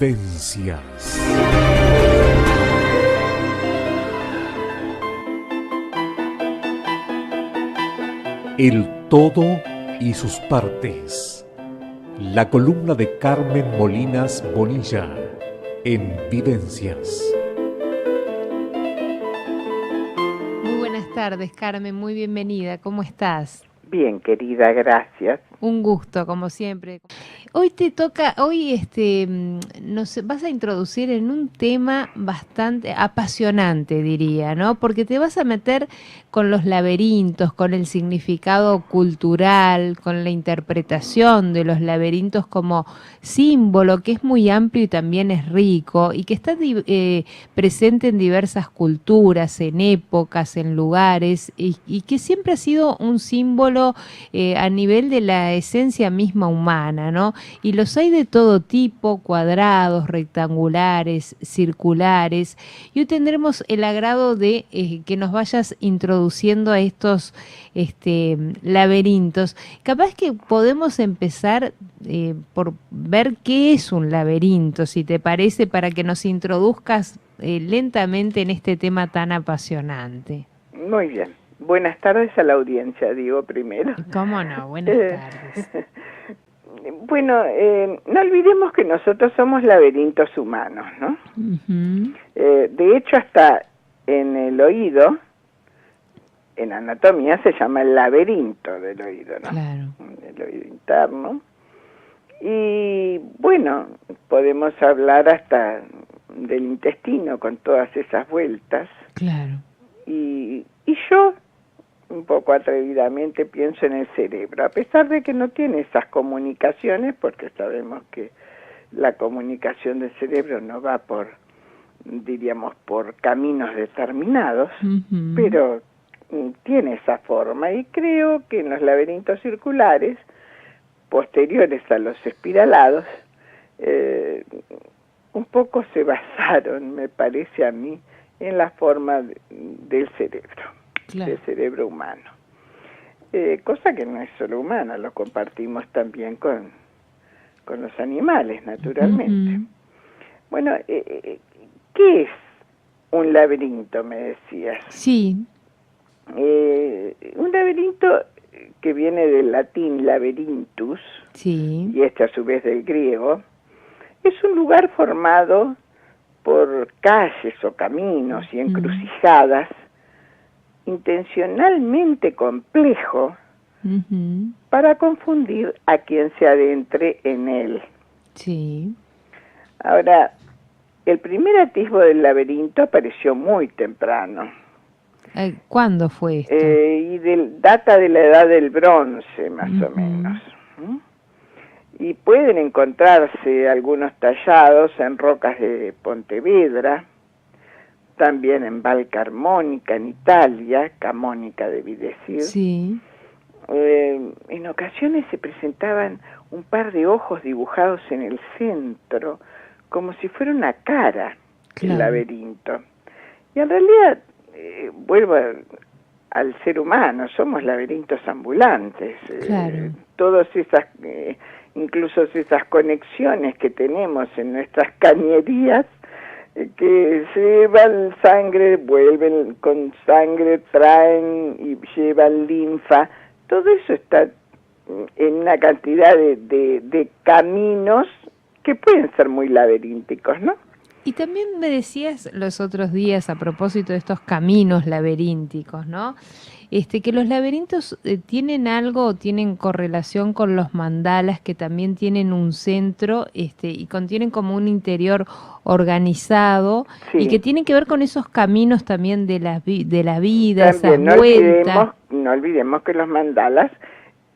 Vivencias. El todo y sus partes. La columna de Carmen Molinas Bonilla en Vivencias. Muy buenas tardes, Carmen, muy bienvenida. ¿Cómo estás? Bien, querida, gracias. Un gusto, como siempre. Hoy te toca, nos vas a introducir en un tema bastante apasionante, diría, ¿no? Porque te vas a meter con los laberintos, con el significado cultural, con la interpretación de los laberintos como símbolo, que es muy amplio y también es rico, y que está presente en diversas culturas, en épocas, en lugares, y que siempre ha sido un símbolo a nivel de la esencia misma humana, ¿no? Y los hay de todo tipo, cuadrados, rectangulares, circulares, y hoy tendremos el agrado de que nos vayas introduciendo a estos laberintos. Capaz que podemos empezar por ver qué es un laberinto, si te parece, para que nos introduzcas lentamente en este tema tan apasionante. Muy bien. Buenas tardes a la audiencia, digo primero. ¿Cómo no? Buenas tardes. Bueno, no olvidemos que nosotros somos laberintos humanos, ¿no? Uh-huh. De hecho, hasta en el oído, en anatomía se llama el laberinto del oído, ¿no? Claro. El oído interno. Y bueno, podemos hablar hasta del intestino con todas esas vueltas. Claro. Y yo, un poco atrevidamente, pienso en el cerebro, a pesar de que no tiene esas comunicaciones, porque sabemos que la comunicación del cerebro no va por, diríamos, por caminos determinados, Uh-huh. pero tiene esa forma, y creo que en los laberintos circulares, posteriores a los espiralados, un poco se basaron, me parece a mí, en la forma del cerebro. Claro. Del cerebro humano. Cosa que no es solo humana, lo compartimos también con los animales, naturalmente. Uh-huh. Bueno, ¿qué es un laberinto, me decías? Sí. Un laberinto que viene del latín laberintus, Sí. y a su vez del griego, es un lugar formado por calles o caminos y encrucijadas, intencionalmente complejo, Uh-huh. para confundir a quien se adentre en él. Sí. Ahora, el primer atisbo del laberinto apareció muy temprano. ¿Cuándo fue esto? Data de la edad del bronce, más o Uh-huh. menos. Y pueden encontrarse algunos tallados en rocas de Pontevedra, también en Val Carmonica, en Italia, Camónica debí decir. Sí. En ocasiones se presentaban un par de ojos dibujados en el centro, como si fuera una cara, Claro. el laberinto. Y en realidad, vuelvo al ser humano, somos laberintos ambulantes. Claro. Todas esas, incluso esas conexiones que tenemos en nuestras cañerías, que llevan sangre, vuelven con sangre, traen y llevan linfa, todo eso está en una cantidad de caminos que pueden ser muy laberínticos, ¿no? Y también me decías los otros días a propósito de estos caminos laberínticos, ¿no? Que los laberintos tienen algo, tienen correlación con los mandalas, que también tienen un centro y contienen como un interior organizado, Sí. Y que tienen que ver con esos caminos también de la vida, También esas vueltas. no olvidemos que los mandalas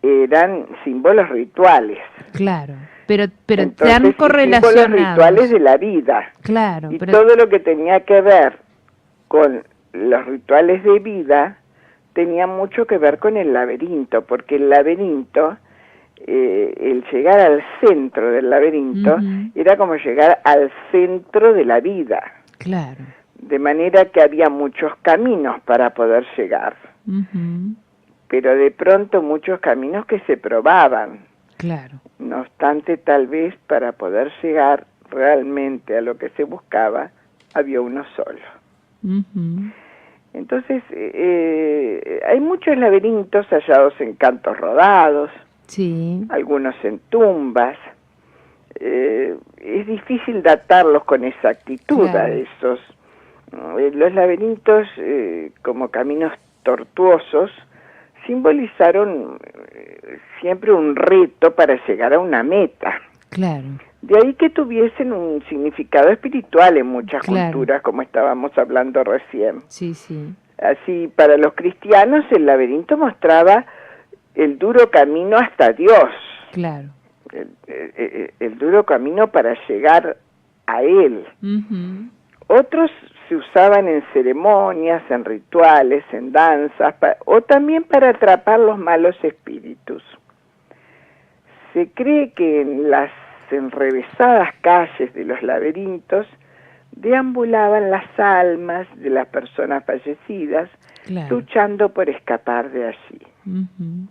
eran símbolos rituales. Claro, pero Entonces, están correlacionados. Símbolos rituales de la vida. Claro, y pero todo lo que tenía que ver con los rituales de vida tenía mucho que ver con el laberinto, porque el laberinto, el llegar al centro del laberinto, Uh-huh. era como llegar al centro de la vida. Claro. De manera que había muchos caminos para poder llegar. Uh-huh. Pero de pronto muchos caminos que se probaban. Claro. No obstante, tal vez para poder llegar realmente a lo que se buscaba, había uno solo. Ujú. Entonces, hay muchos laberintos hallados en cantos rodados, Sí, algunos en tumbas. Es difícil datarlos con exactitud a claro. esos. Los laberintos, como caminos tortuosos, simbolizaron siempre un reto para llegar a una meta. Claro, De ahí que tuviesen un significado espiritual en muchas claro. culturas, como estábamos hablando recién. Sí, sí. Así, para los cristianos, el laberinto mostraba el duro camino hasta Dios, Claro. el duro camino para llegar a Él. Ujú. Otros se usaban en ceremonias, en rituales, en danzas, o también para atrapar los malos espíritus. Se cree que en las enrevesadas calles de los laberintos deambulaban las almas de las personas fallecidas, Claro. luchando por escapar de allí. Ujú.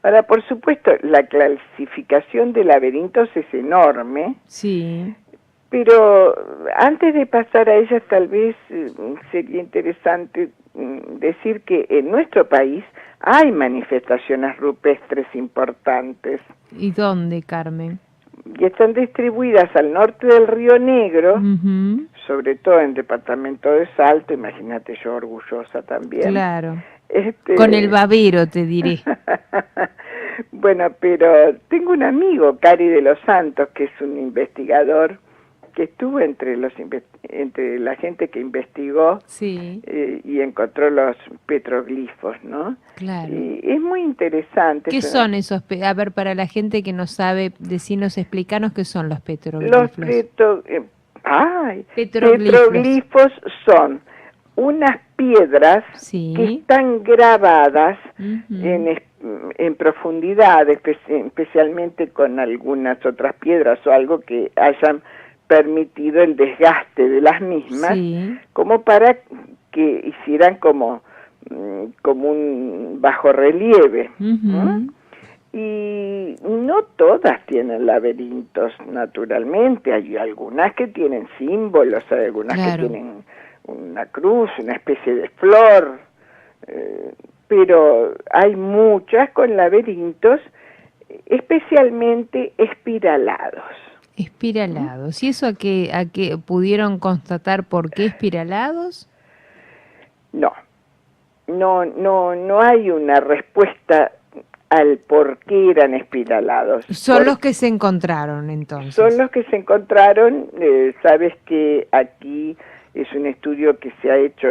Ahora, por supuesto, la clasificación de laberintos es enorme, Sí, pero antes de pasar a ellas, tal vez sería interesante decir que en nuestro país hay manifestaciones rupestres importantes ¿y dónde, Carmen? y están distribuidas al norte del Río Negro, Ujú. sobre todo en el departamento de Salto. Imagínate, yo orgullosa también. Claro. Este... Con el babero, te diré. Bueno, pero tengo un amigo, Cari de los Santos, que es un investigador, que estuvo entre la gente que investigó Sí, y encontró los petroglifos, ¿no? claro. Y es muy interesante. ¿Qué son esos? A ver, para la gente que no sabe, decinos, explicanos qué son los Los petroglifos. petroglifos son unas piedras Sí. que están grabadas Ujú. en profundidad, especialmente con algunas otras piedras o algo que hayan permitido el desgaste de las mismas, Sí, como para que hicieran como un bajo relieve. ujú. Y no todas tienen laberintos, naturalmente. Hay algunas que tienen símbolos, hay algunas Claro. que tienen una cruz, una especie de flor, pero hay muchas con laberintos especialmente espiralados. Espiralados. ¿Y eso a qué pudieron constatar por qué espiralados? No hay una respuesta al por qué eran espiralados. Son los que se encontraron entonces. Son los que se encontraron. Sabes que aquí es un estudio que se ha hecho,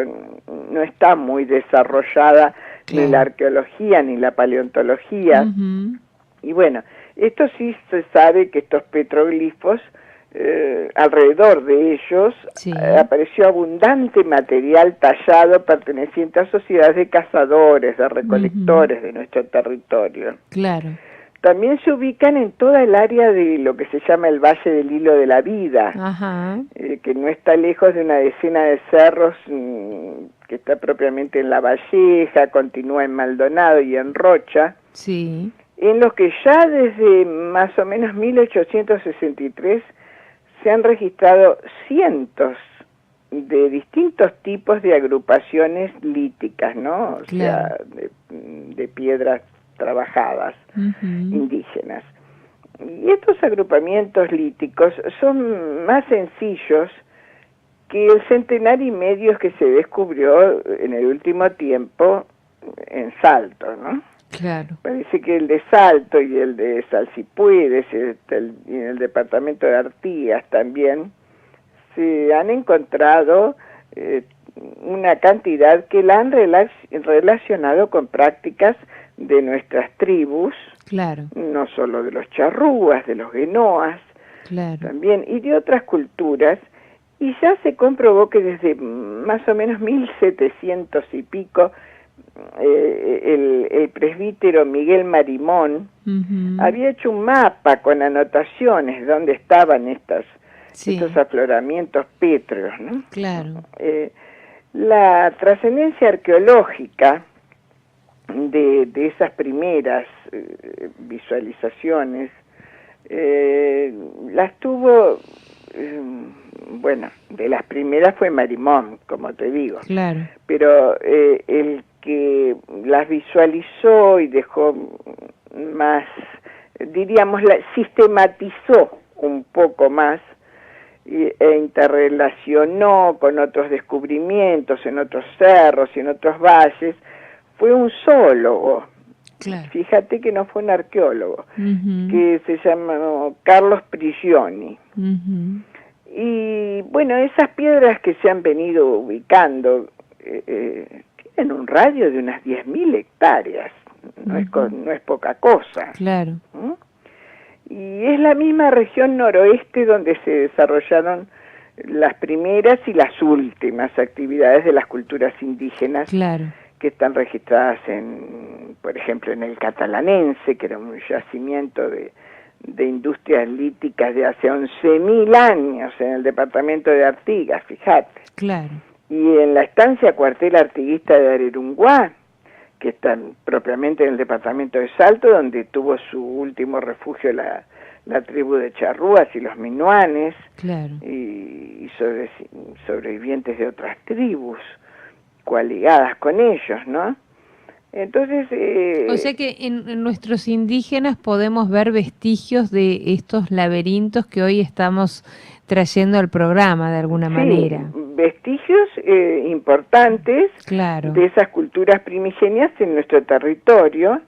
no está muy desarrollada Claro. ni la arqueología ni la paleontología. Ujú. Y bueno, esto sí se sabe que estos petroglifos, alrededor de ellos, Sí. apareció abundante material tallado perteneciente a sociedades de cazadores, de recolectores de nuestro territorio. Claro. También se ubican en toda el área de lo que se llama el Valle del Hilo de la Vida, Ajá. que no está lejos de una decena de cerros, que está propiamente en La Valleja, continúa en Maldonado y en Rocha, Sí. en los que ya desde más o menos 1863 se han registrado cientos de distintos tipos de agrupaciones líticas, ¿no? O Claro. sea, de piedras trabajadas, Ujú. indígenas. Y estos agrupamientos líticos son más sencillos que el centenar y medio que se descubrió en el último tiempo en Salto, ¿no? Claro. Parece que el de Salto y el de Salsipuedes y en el departamento de Artigas también se han encontrado una cantidad que la han relacionado con prácticas de nuestras tribus, Claro. no solo de los charrúas, de los guenoas, Claro. también, y de otras culturas, y ya se comprobó que desde más o menos 1700 y pico, el presbítero Miguel Marimón Ujú. había hecho un mapa con anotaciones de dónde estaban Sí. estos afloramientos pétreos, ¿no? Claro. La trascendencia arqueológica de esas primeras visualizaciones Las tuvo, bueno, de las primeras fue Marimón, como te digo. Claro. Pero el que las visualizó y dejó más, diríamos, sistematizó un poco más e interrelacionó con otros descubrimientos en otros cerros y en otros valles, fue un zoólogo. Claro. Fíjate que no fue un arqueólogo, Uh-huh. que se llama Carlos Prigioni. Uh-huh. Y bueno, esas piedras que se han venido ubicando tienen un radio de unas 10.000 hectáreas, no, Uh-huh. no es poca cosa. Claro. Y es la misma región noroeste donde se desarrollaron las primeras y las últimas actividades de las culturas indígenas, Claro. que están registradas por ejemplo, en el Catalanense, que era un yacimiento de industrias líticas de hace 11.000 años en el departamento de Artigas, fíjate. Claro. Y en la estancia cuartel artiguista de Arerunguá, que está propiamente en el departamento de Salto, donde tuvo su último refugio la tribu de charrúas y los minuanes, Claro. y sobrevivientes de otras tribus, coaligadas con ellos, ¿no? Entonces... O sea que en nuestros indígenas podemos ver vestigios de estos laberintos que hoy estamos trayendo al programa de alguna manera. Vestigios importantes, claro, de esas culturas primigenias en nuestro territorio,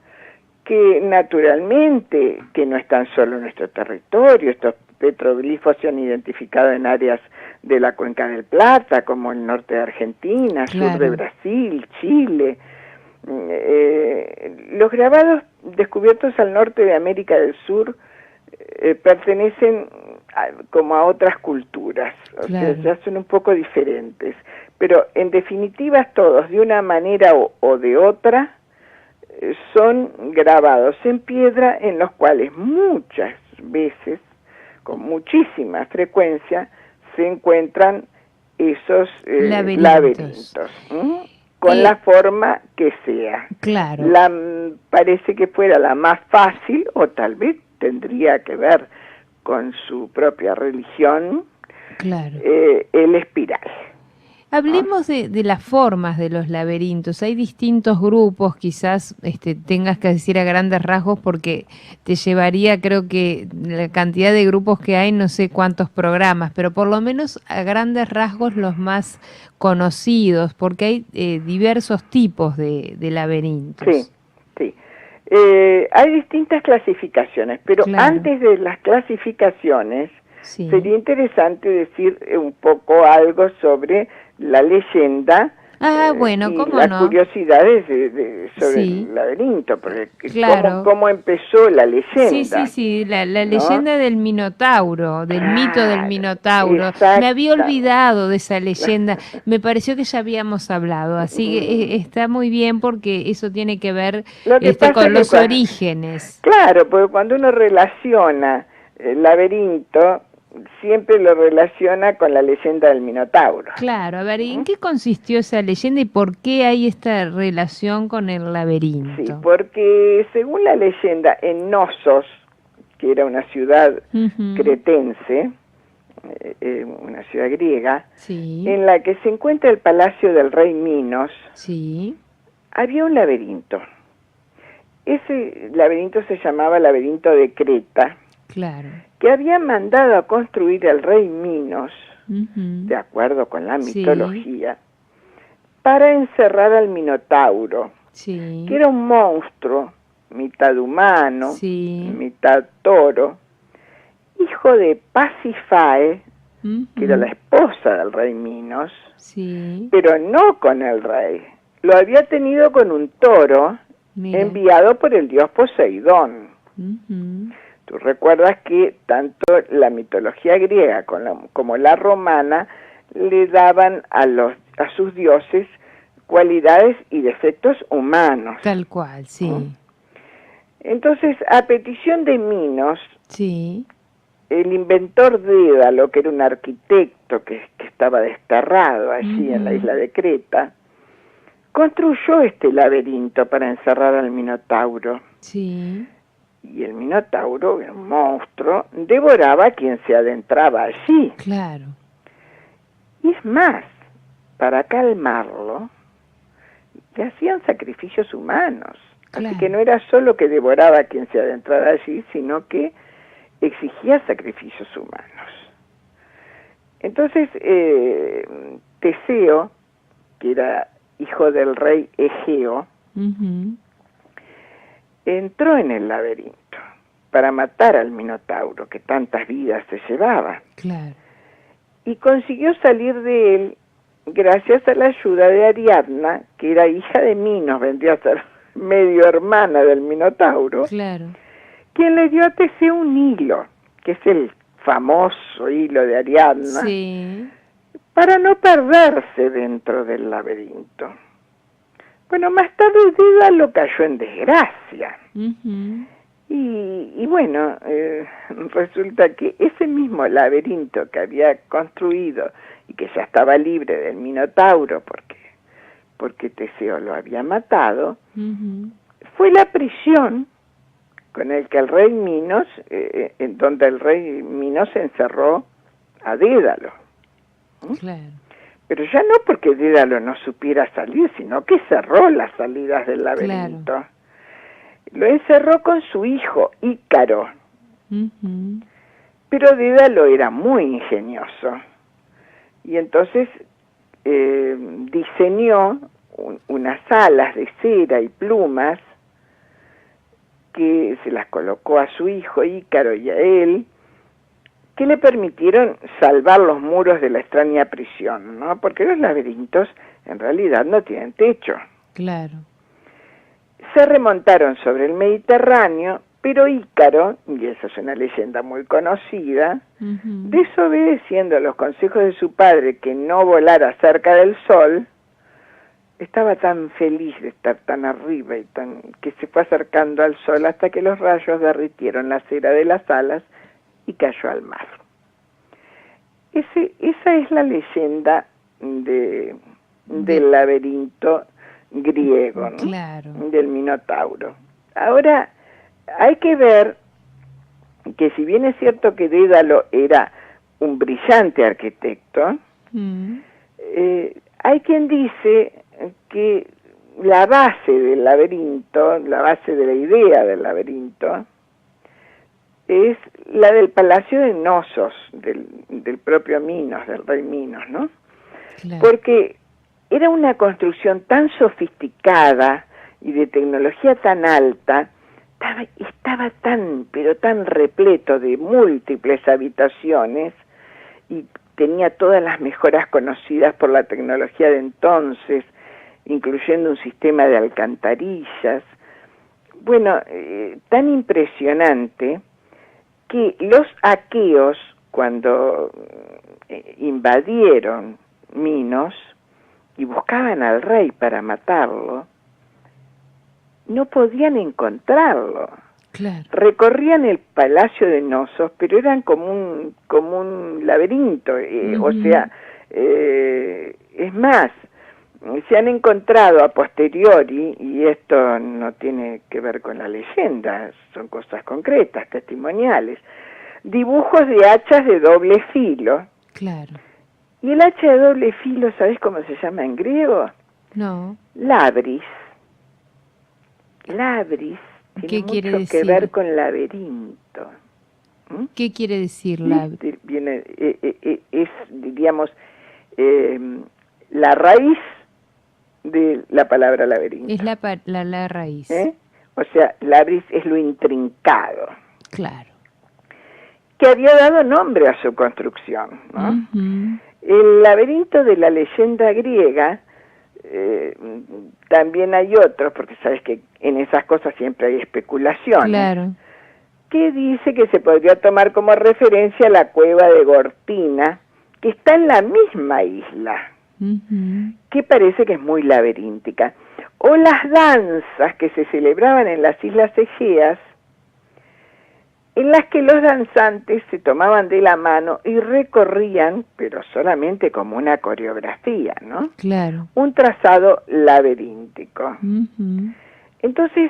que naturalmente, que no están solo en nuestro territorio, estos petroglifos se han identificado en áreas de la Cuenca del Plata, como el norte de Argentina, claro, sur de Brasil, Chile. Los grabados descubiertos al norte de América del Sur pertenecen como a otras culturas, o sea, ya son un poco diferentes, pero en definitiva todos, de una manera o de otra, son grabados en piedra en los cuales muchas veces, con muchísima frecuencia, se encuentran esos laberintos. Con la forma que sea. Claro. Parece que fuera la más fácil, o tal vez tendría que ver con su propia religión, claro, el espiral. Hablemos de las formas de los laberintos. Hay distintos grupos, quizás tengas que decir a grandes rasgos porque te llevaría, creo que la cantidad de grupos que hay, no sé cuántos programas, pero por lo menos a grandes rasgos los más conocidos, porque hay diversos tipos de laberintos. Sí, sí. Hay distintas clasificaciones, pero antes de las clasificaciones, sería interesante decir un poco algo sobre la leyenda bueno, y ¿cómo las no? curiosidades sobre el laberinto, porque cómo empezó la leyenda. Sí, la leyenda del Minotauro, del mito del Minotauro. Me había olvidado de esa leyenda, me pareció que ya habíamos hablado, así que está muy bien porque eso tiene que ver con los orígenes. Claro, porque cuando uno relaciona el laberinto, siempre lo relaciona con la leyenda del Minotauro. Claro, a ver, ¿y en qué consistió esa leyenda y por qué hay esta relación con el laberinto? Sí, porque según la leyenda, en Knossos, que era una ciudad cretense, una ciudad griega, en la que se encuentra el palacio del rey Minos, había un laberinto. Ese laberinto se llamaba laberinto de Creta, que había mandado a construir el rey Minos, de acuerdo con la mitología, para encerrar al Minotauro, que era un monstruo, mitad humano, mitad toro, hijo de Pasifae, que era la esposa del rey Minos, pero no con el rey. Lo había tenido con un toro enviado por el dios Poseidón. Tú recuerdas que tanto la mitología griega como la romana le daban a sus dioses cualidades y defectos humanos. Tal cual, Entonces, a petición de Minos, el inventor Dédalo, que era un arquitecto que estaba desterrado allí en la isla de Creta, construyó este laberinto para encerrar al Minotauro. Y el Minotauro, un monstruo, devoraba a quien se adentraba allí. Claro. Y es más, para calmarlo, le hacían sacrificios humanos. Claro. Así que no era solo que devoraba a quien se adentrara allí, sino que exigía sacrificios humanos. Entonces, Teseo, que era hijo del rey Egeo, entró en el laberinto para matar al Minotauro, que tantas vidas se llevaba. Claro. Y consiguió salir de él gracias a la ayuda de Ariadna, que era hija de Minos, vendría a ser medio hermana del Minotauro, Claro. quien le dio a Teseo un hilo, que es el famoso hilo de Ariadna, Sí. para no perderse dentro del laberinto. Bueno, más tarde Dédalo cayó en desgracia. Y bueno, resulta que ese mismo laberinto que había construido y que ya estaba libre del Minotauro porque Teseo lo había matado, fue la prisión con el que el rey Minos, en donde el rey Minos encerró a Dédalo. Claro. Pero ya no porque Dédalo no supiera salir, sino que cerró las salidas del laberinto. Claro. Lo encerró con su hijo, Ícaro. Pero Dédalo era muy ingenioso. Y entonces diseñó unas alas de cera y plumas que se las colocó a su hijo Ícaro y a él, que le permitieron salvar los muros de la extraña prisión, ¿no? Porque los laberintos en realidad no tienen techo. Claro. Se remontaron sobre el Mediterráneo, pero Ícaro, y esa es una leyenda muy conocida, desobedeciendo los consejos de su padre que no volara cerca del sol, estaba tan feliz de estar tan arriba y que se fue acercando al sol hasta que los rayos derritieron la cera de las alas y cayó al mar. Esa es la leyenda del laberinto griego, ¿no? Claro. Del Minotauro. Ahora, hay que ver que si bien es cierto que Dédalo era un brillante arquitecto, hay quien dice que la base del laberinto, la base de la idea del laberinto, es la del palacio de Knossos, del propio Minos, del rey Minos, ¿no? Claro. Porque era una construcción tan sofisticada y de tecnología tan alta, estaba tan, pero tan repleto de múltiples habitaciones y tenía todas las mejoras conocidas por la tecnología de entonces, incluyendo un sistema de alcantarillas. Bueno, tan impresionante que los aqueos, cuando invadieron Minos y buscaban al rey para matarlo, no podían encontrarlo. Claro. Recorrían el palacio de Knossos, pero eran como un laberinto, o sea, es más, se han encontrado a posteriori, y esto no tiene que ver con la leyenda, son cosas concretas, testimoniales, dibujos de hachas de doble filo. Claro. Y el hacha de doble filo, ¿sabes cómo se llama en griego? No. Labris. Labris tiene quiere mucho que decir? ver con laberinto. ¿Qué quiere decir laberinto? Viene, es, diríamos, la raíz de la palabra laberinto. Es la raíz. O sea, labris es lo intrincado. Claro. Que había dado nombre a su construcción, ¿no? El laberinto de la leyenda griega, también hay otros, porque sabes que en esas cosas siempre hay especulaciones. Claro. Que dice que se podría tomar como referencia la cueva de Gortina, que está en la misma isla, que parece que es muy laberíntica. O las danzas que se celebraban en las Islas Egeas, en las que los danzantes se tomaban de la mano y recorrían, pero solamente como una coreografía, ¿no? Claro. Un trazado laberíntico. Entonces,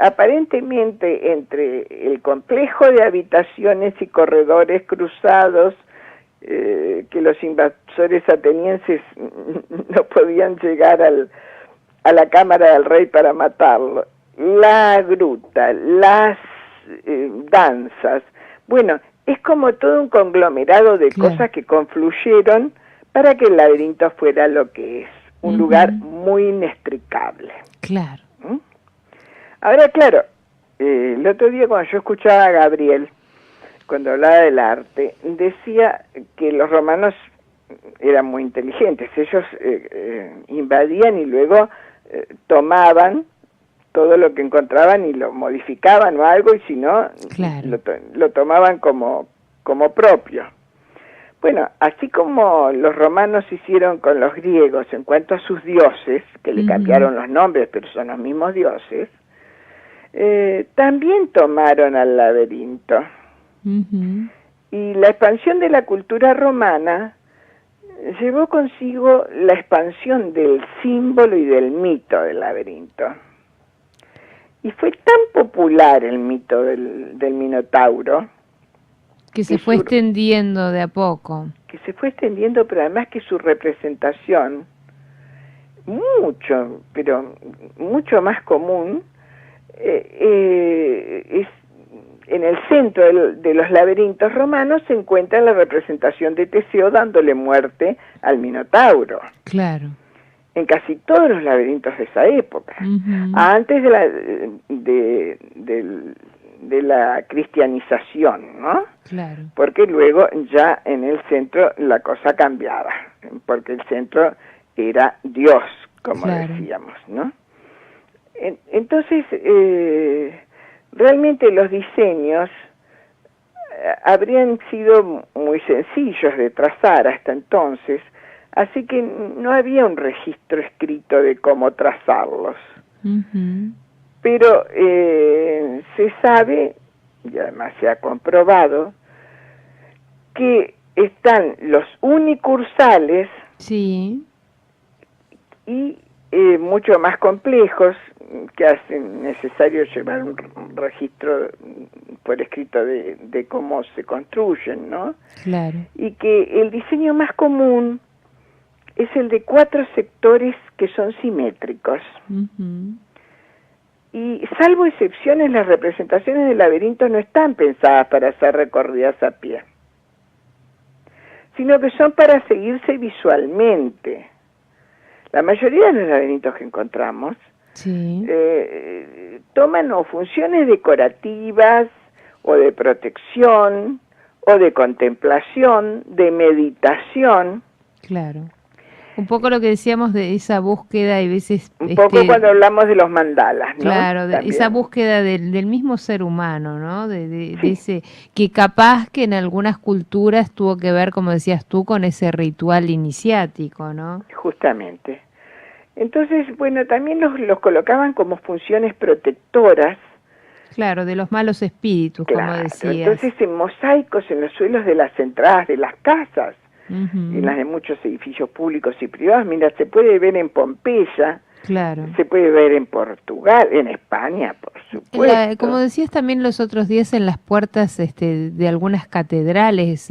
aparentemente entre el complejo de habitaciones y corredores cruzados que los invasores atenienses no podían llegar a la cámara del rey para matarlo, la gruta, las danzas, bueno, es como todo un conglomerado de cosas que confluyeron para que el laberinto fuera lo que es, un lugar muy inextricable. Claro. Ahora, claro, el otro día cuando yo escuchaba a Gabriel, cuando hablaba del arte, decía que los romanos eran muy inteligentes. Ellos invadían y luego tomaban todo lo que encontraban y lo modificaban o algo, y si no, lo tomaban como propio. Bueno, así como los romanos hicieron con los griegos en cuanto a sus dioses, que le cambiaron los nombres, pero son los mismos dioses, también tomaron al laberinto. Y la expansión de la cultura romana llevó consigo la expansión del símbolo y del mito del laberinto. Y fue tan popular el mito del Minotauro, que se fue extendiendo de a poco. Que se fue extendiendo, pero además que su representación, pero mucho más común, es en el centro de los laberintos romanos se encuentra la representación de Teseo dándole muerte al Minotauro. Claro. En casi todos los laberintos de esa época, antes de la cristianización, ¿no? Claro. Porque luego ya en el centro la cosa cambiaba, porque el centro era Dios, como decíamos, ¿no? Entonces, realmente los diseños habrían sido muy sencillos de trazar hasta entonces, así que no había un registro escrito de cómo trazarlos. Pero se sabe, y además se ha comprobado, que están los unicursales y mucho más complejos, que hacen necesario llevar un registro por escrito de cómo se construyen, ¿no? Claro. Y que el diseño más común es el de 4 sectores que son simétricos. Y salvo excepciones, las representaciones del laberinto no están pensadas para ser recorridas a pie, sino que son para seguirse visualmente. La mayoría de los laberintos que encontramos toman o funciones decorativas, o de protección, o de contemplación, de meditación. Claro. Un poco lo que decíamos de esa búsqueda y veces... Un poco cuando hablamos de los mandalas, ¿no? Claro, de esa búsqueda del mismo ser humano, ¿no? De ese, que capaz que en algunas culturas tuvo que ver, como decías tú, con ese ritual iniciático, ¿no? Justamente. Entonces, bueno, también los colocaban como funciones protectoras. Claro, de los malos espíritus, como decías. Entonces, en mosaicos en los suelos de las entradas de las casas, en las de muchos edificios públicos y privados. Mira, se puede ver en Pompeya, se puede ver en Portugal, en España, por supuesto. Como decías también los otros días, en las puertas de algunas catedrales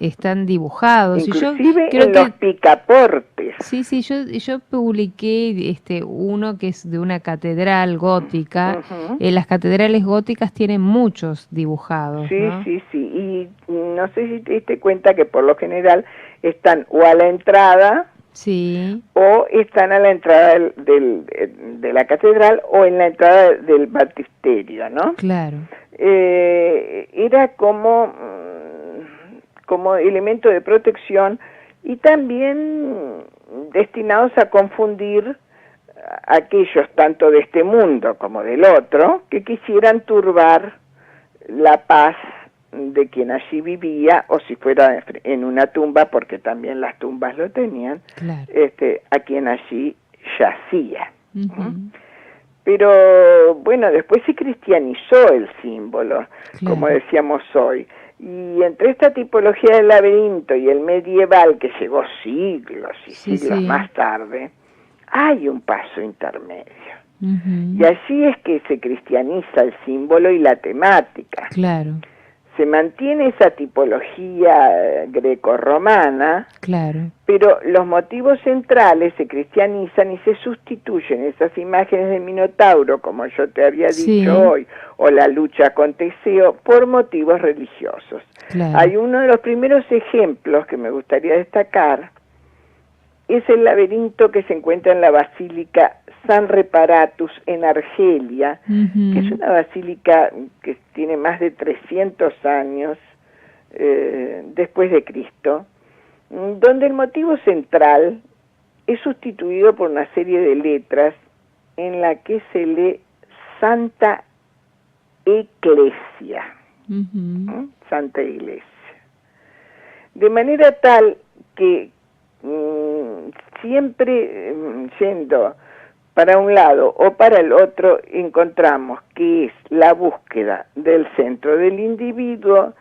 están dibujados. Inclusive y yo creo los picaportes. Sí, yo publiqué uno que es de una catedral gótica. Las catedrales góticas tienen muchos dibujados. Sí. Y no sé si te diste cuenta que por lo general están o a la entrada o están a la entrada de la catedral o en la entrada del baptisterio, ¿no? Claro. Era como elemento de protección y también destinados a confundir a aquellos tanto de este mundo como del otro que quisieran turbar la paz de quien allí vivía, o si fuera en una tumba, porque también las tumbas lo tenían, a quien allí yacía. Pero bueno, después se cristianizó el símbolo, como decíamos hoy. Y entre esta tipología del laberinto y el medieval, que llegó siglos y siglos más tarde, hay un paso intermedio. Y allí es que se cristianiza el símbolo y la temática. Claro. Se mantiene esa tipología grecorromana, claro, pero los motivos centrales se cristianizan y se sustituyen esas imágenes de Minotauro, como yo te había dicho hoy, o la lucha con Teseo, por motivos religiosos. Claro. Hay uno de los primeros ejemplos que me gustaría destacar, es el laberinto que se encuentra en la Basílica San Reparatus en Argelia, que es una basílica que tiene más de 300 años después de Cristo, donde el motivo central es sustituido por una serie de letras en la que se lee Santa Ecclesia, Santa Iglesia, de manera tal que siempre yendo para un lado o para el otro encontramos que es la búsqueda del centro del individuo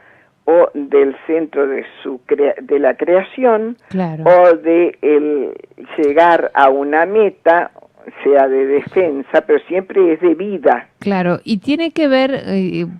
o del centro de de la creación, claro, o de el llegar a una meta, sea de defensa, pero siempre es de vida. Claro, y tiene que ver,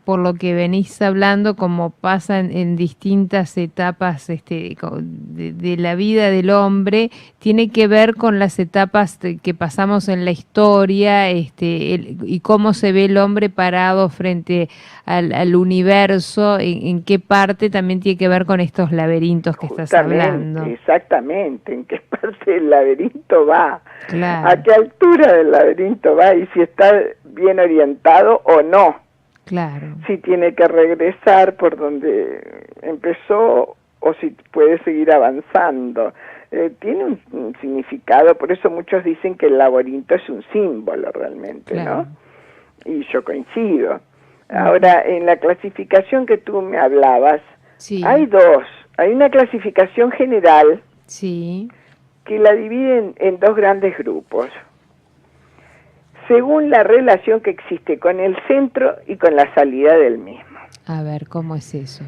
por lo que venís hablando, como pasa en distintas etapas de la vida del hombre, tiene que ver con las etapas que pasamos en la historia, y cómo se ve el hombre parado frente al universo, en qué parte también tiene que ver con estos laberintos que estás hablando. Exactamente, en qué parte del laberinto va, claro, a qué altura del laberinto va y si está bien orientado o no. Claro. Si tiene que regresar por donde empezó o si puede seguir avanzando. Tiene un significado, por eso muchos dicen que el laberinto es un símbolo realmente, claro, ¿no? Y yo coincido. Ahora, en la clasificación que tú me hablabas, hay dos. Hay una clasificación general que la divide en dos grandes grupos, según la relación que existe con el centro y con la salida del mismo. A ver, ¿cómo es eso?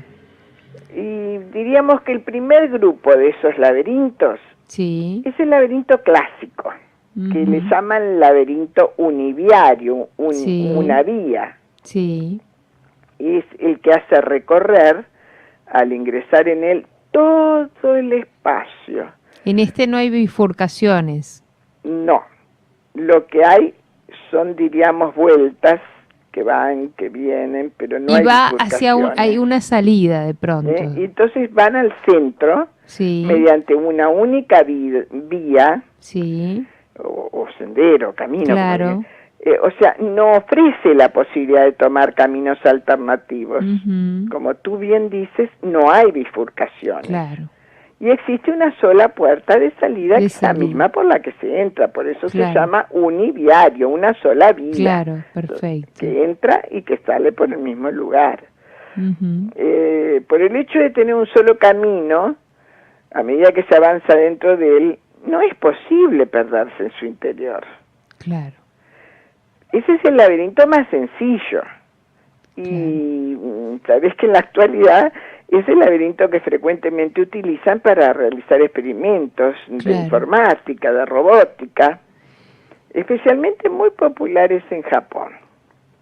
Y diríamos que el primer grupo de esos laberintos es el laberinto clásico, que le llaman laberinto univiario, una vía. Es el que hace recorrer, al ingresar en él, todo el espacio. En este no hay bifurcaciones. No, lo que hay son, diríamos, vueltas que van, que vienen, pero no hay bifurcaciones. Hay una salida de pronto. Y entonces van al centro mediante una única vía o sendero, camino. Claro. O sea, no ofrece la posibilidad de tomar caminos alternativos. Como tú bien dices, no hay bifurcaciones. Claro. Y existe una sola puerta de salida, que es la misma por la que se entra. Por eso se llama univiario, una sola vía. Claro, perfecto. Que entra y que sale por el mismo lugar. Por el hecho de tener un solo camino, a medida que se avanza dentro de él, no es posible perderse en su interior. Claro. Ese es el laberinto más sencillo. Y sabes que en la actualidad es el laberinto que frecuentemente utilizan para realizar experimentos de informática, de robótica, especialmente muy populares en Japón.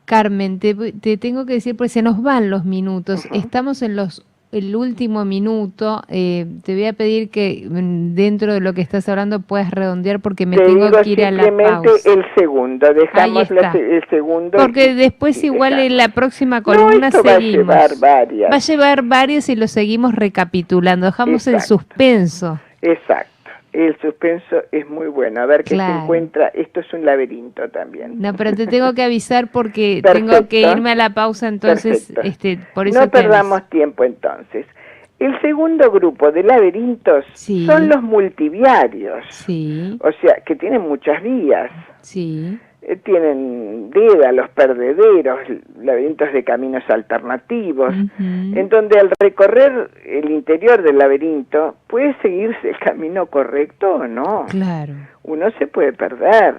Carmen, te tengo que decir, pues se nos van los minutos, estamos en el último minuto, te voy a pedir que dentro de lo que estás hablando puedas redondear porque me tengo que ir a la pausa. El segundo, dejamos el segundo. Porque después igual en la próxima columna seguimos. Va a llevar varias. Va a llevar varios y lo seguimos recapitulando, dejamos el suspenso. Exacto. El suspenso es muy bueno. A ver qué se encuentra. Esto es un laberinto también. No, pero te tengo que avisar porque tengo que irme a la pausa, entonces, por eso no perdamos tiempo entonces. El segundo grupo de laberintos son los multiviarios. O sea, que tienen muchas vías. Tienen dédalos, perdederos, laberintos de caminos alternativos, en donde al recorrer el interior del laberinto puede seguirse el camino correcto o no. Claro. Uno se puede perder.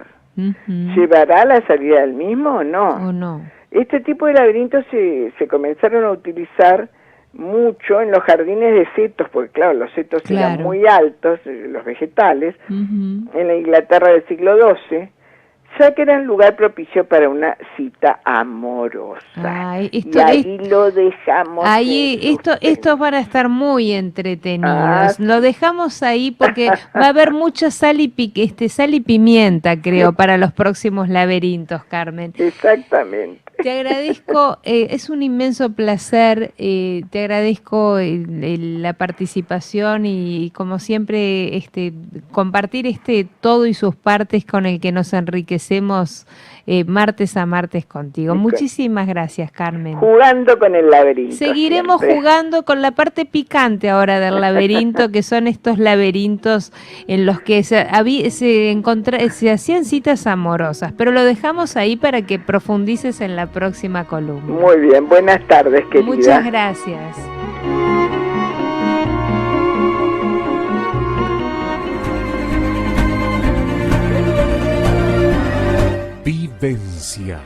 ¿Llevará la salida del mismo o no? Este tipo de laberintos se comenzaron a utilizar mucho en los jardines de setos, porque claro, los setos eran muy altos, los vegetales, en la Inglaterra del siglo XII, sea que era un lugar propicio para una cita amorosa. Ay, y ahí lo dejamos. Ahí, estos van a estar muy entretenidos. Lo dejamos ahí porque va a haber mucha sal y pimienta, creo, para los próximos laberintos, Carmen. Exactamente. Te agradezco, es un inmenso placer, te agradezco la participación y como siempre compartir todo y sus partes con el que nos enriquecemos martes a martes contigo. Muchísimas gracias, Carmen. Jugando con el laberinto. Seguiremos jugando con la parte picante ahora del laberinto, que son estos laberintos en los que se hacían citas amorosas, pero lo dejamos ahí para que profundices en la próxima columna. Muy bien, buenas tardes, querida. Muchas gracias. Vivencias.